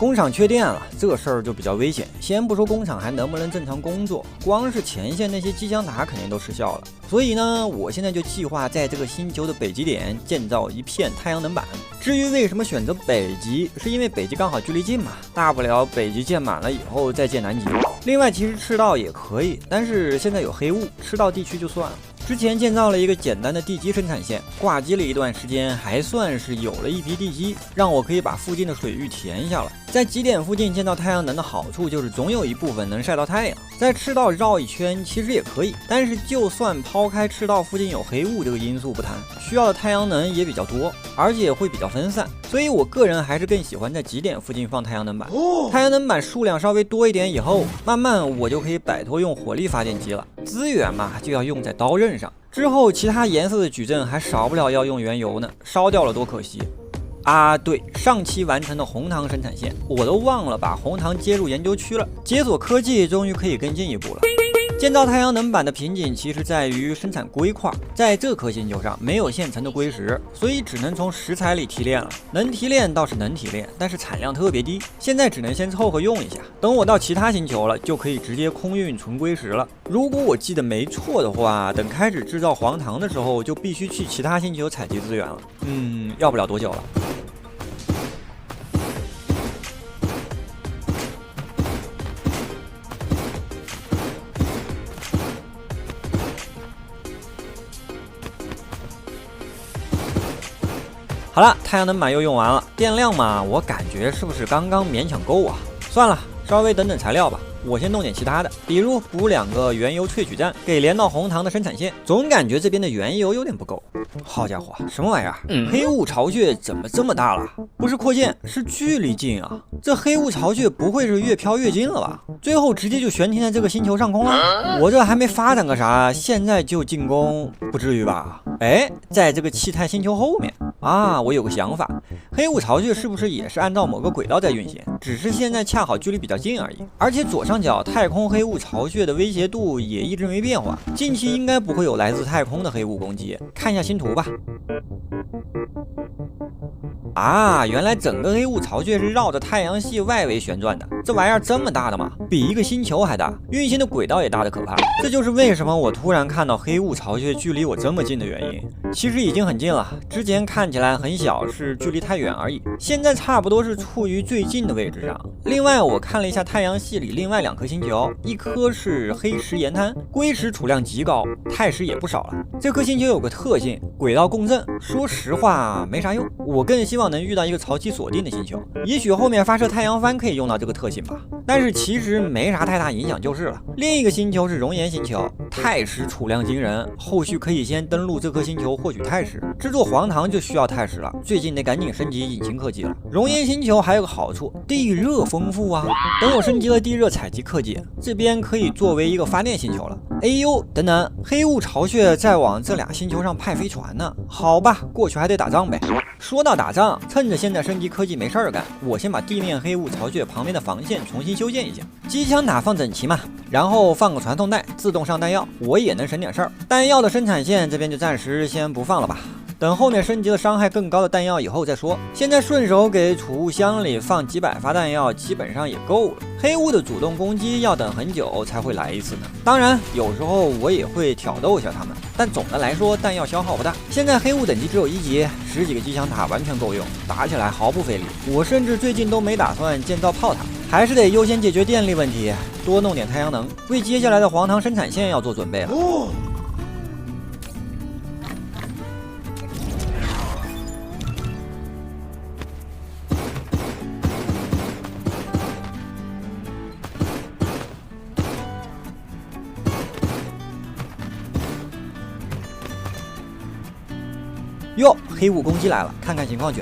工厂缺电了，这事儿就比较危险。先不说工厂还能不能正常工作，光是前线那些机枪塔肯定都失效了。所以呢，我现在就计划在这个星球的北极点建造一片太阳能板。至于为什么选择北极，是因为北极刚好距离近嘛，大不了北极建满了以后再建南极。另外，其实赤道也可以，但是现在有黑雾，赤道地区就算了。之前建造了一个简单的地基生产线，挂机了一段时间，还算是有了一批地基，让我可以把附近的水域填下了。在极点附近建造太阳能的好处就是总有一部分能晒到太阳。在赤道绕一圈其实也可以，但是就算抛开赤道附近有黑雾这个因素不谈，需要的太阳能也比较多，而且会比较分散。所以我个人还是更喜欢在极点附近放太阳能板。太阳能板数量稍微多一点以后，慢慢我就可以摆脱用火力发电机了。资源嘛，就要用在刀刃上。之后其他颜色的矩阵还少不了要用原油呢，烧掉了多可惜啊！对，上期完成的红糖生产线，我都忘了把红糖接入研究区了。解锁科技终于可以更进一步了。建造太阳能板的瓶颈其实在于生产硅块，在这颗星球上没有现成的硅石，所以只能从石材里提炼了。能提炼倒是能提炼，但是产量特别低，现在只能先凑合用一下。等我到其他星球了，就可以直接空运纯硅石了。如果我记得没错的话，等开始制造黄糖的时候，就必须去其他星球采集资源了。要不了多久了。好了，太阳能板又用完了，电量嘛，我感觉是不是刚刚勉强够啊？算了，稍微等等材料吧。我先弄点其他的，比如补2个原油萃取站，给连到红糖的生产线。总感觉这边的原油有点不够。好家伙，什么玩意儿？黑雾巢穴怎么这么大了？不是扩建，是距离近啊！这黑雾巢穴不会是越飘越近了吧？最后直接就悬停在这个星球上空了？我这还没发展个啥，现在就进攻，不至于吧？哎，在这个气态星球后面啊，我有个想法，黑雾巢穴是不是也是按照某个轨道在运行？只是现在恰好距离比较近而已。而且左上角太空黑雾巢穴的威胁度也一直没变化，近期应该不会有来自太空的黑雾攻击。看一下星图吧。啊，原来整个黑雾巢穴是绕着太阳系外围旋转的，这玩意儿这么大的吗？比一个星球还大，运行的轨道也大得可怕。这就是为什么我突然看到黑雾巢穴距离我这么近的原因。其实已经很近了，之前看起来很小，是距离太远而已，现在差不多是处于最近的位置上。另外我看了一下太阳系里另外2颗星球，一颗是黑石岩滩，硅石储量极高，钛石也不少了。这颗星球有个特性，轨道共振，说实话没啥用，我更希望能遇到一个潮汐锁定的星球，也许后面发射太阳帆可以用到这个特性吧。但是其实没啥太大影响就是了。另一个星球是熔岩星球，钛石储量惊人，后续可以先登陆这颗星球获取钛石，制作黄糖就需要钛石了，最近得赶紧升级引擎科技了。熔岩星球还有个好处，地热丰富啊，等我升级了地热采集科技，这边可以作为一个发电星球了。哎呦，等等，黑雾巢穴在往这2星球上派飞船呢。好吧，过去还得打仗呗。说到打仗，趁着现在升级科技没事儿干，我先把地面黑雾巢穴旁边的防线重新修建一下，机枪塔放整齐嘛，然后放个传送带，自动上弹药，我也能省点事儿。弹药的生产线这边就暂时先不放了吧，等后面升级了伤害更高的弹药以后再说。现在顺手给储物箱里放几百发弹药，基本上也够了。黑雾的主动攻击要等很久才会来一次呢。当然，有时候我也会挑逗一下他们，但总的来说弹药消耗不大。现在黑雾等级只有1级，10几个机枪塔完全够用，打起来毫不费力。我甚至最近都没打算建造炮塔，还是得优先解决电力问题，多弄点太阳能，为接下来的黄糖生产线要做准备了。哟，黑雾攻击来了，看看情况去。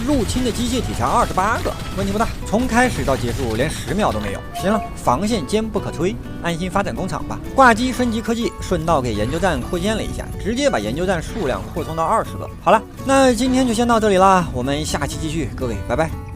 入侵的机械体强28个，问题不大。从开始到结束连10秒都没有。行了，防线坚不可摧，安心发展工厂吧。挂机升级科技，顺道给研究站扩建了一下，直接把研究站数量扩充到20个。好了，那今天就先到这里啦，我们下期继续，各位拜拜。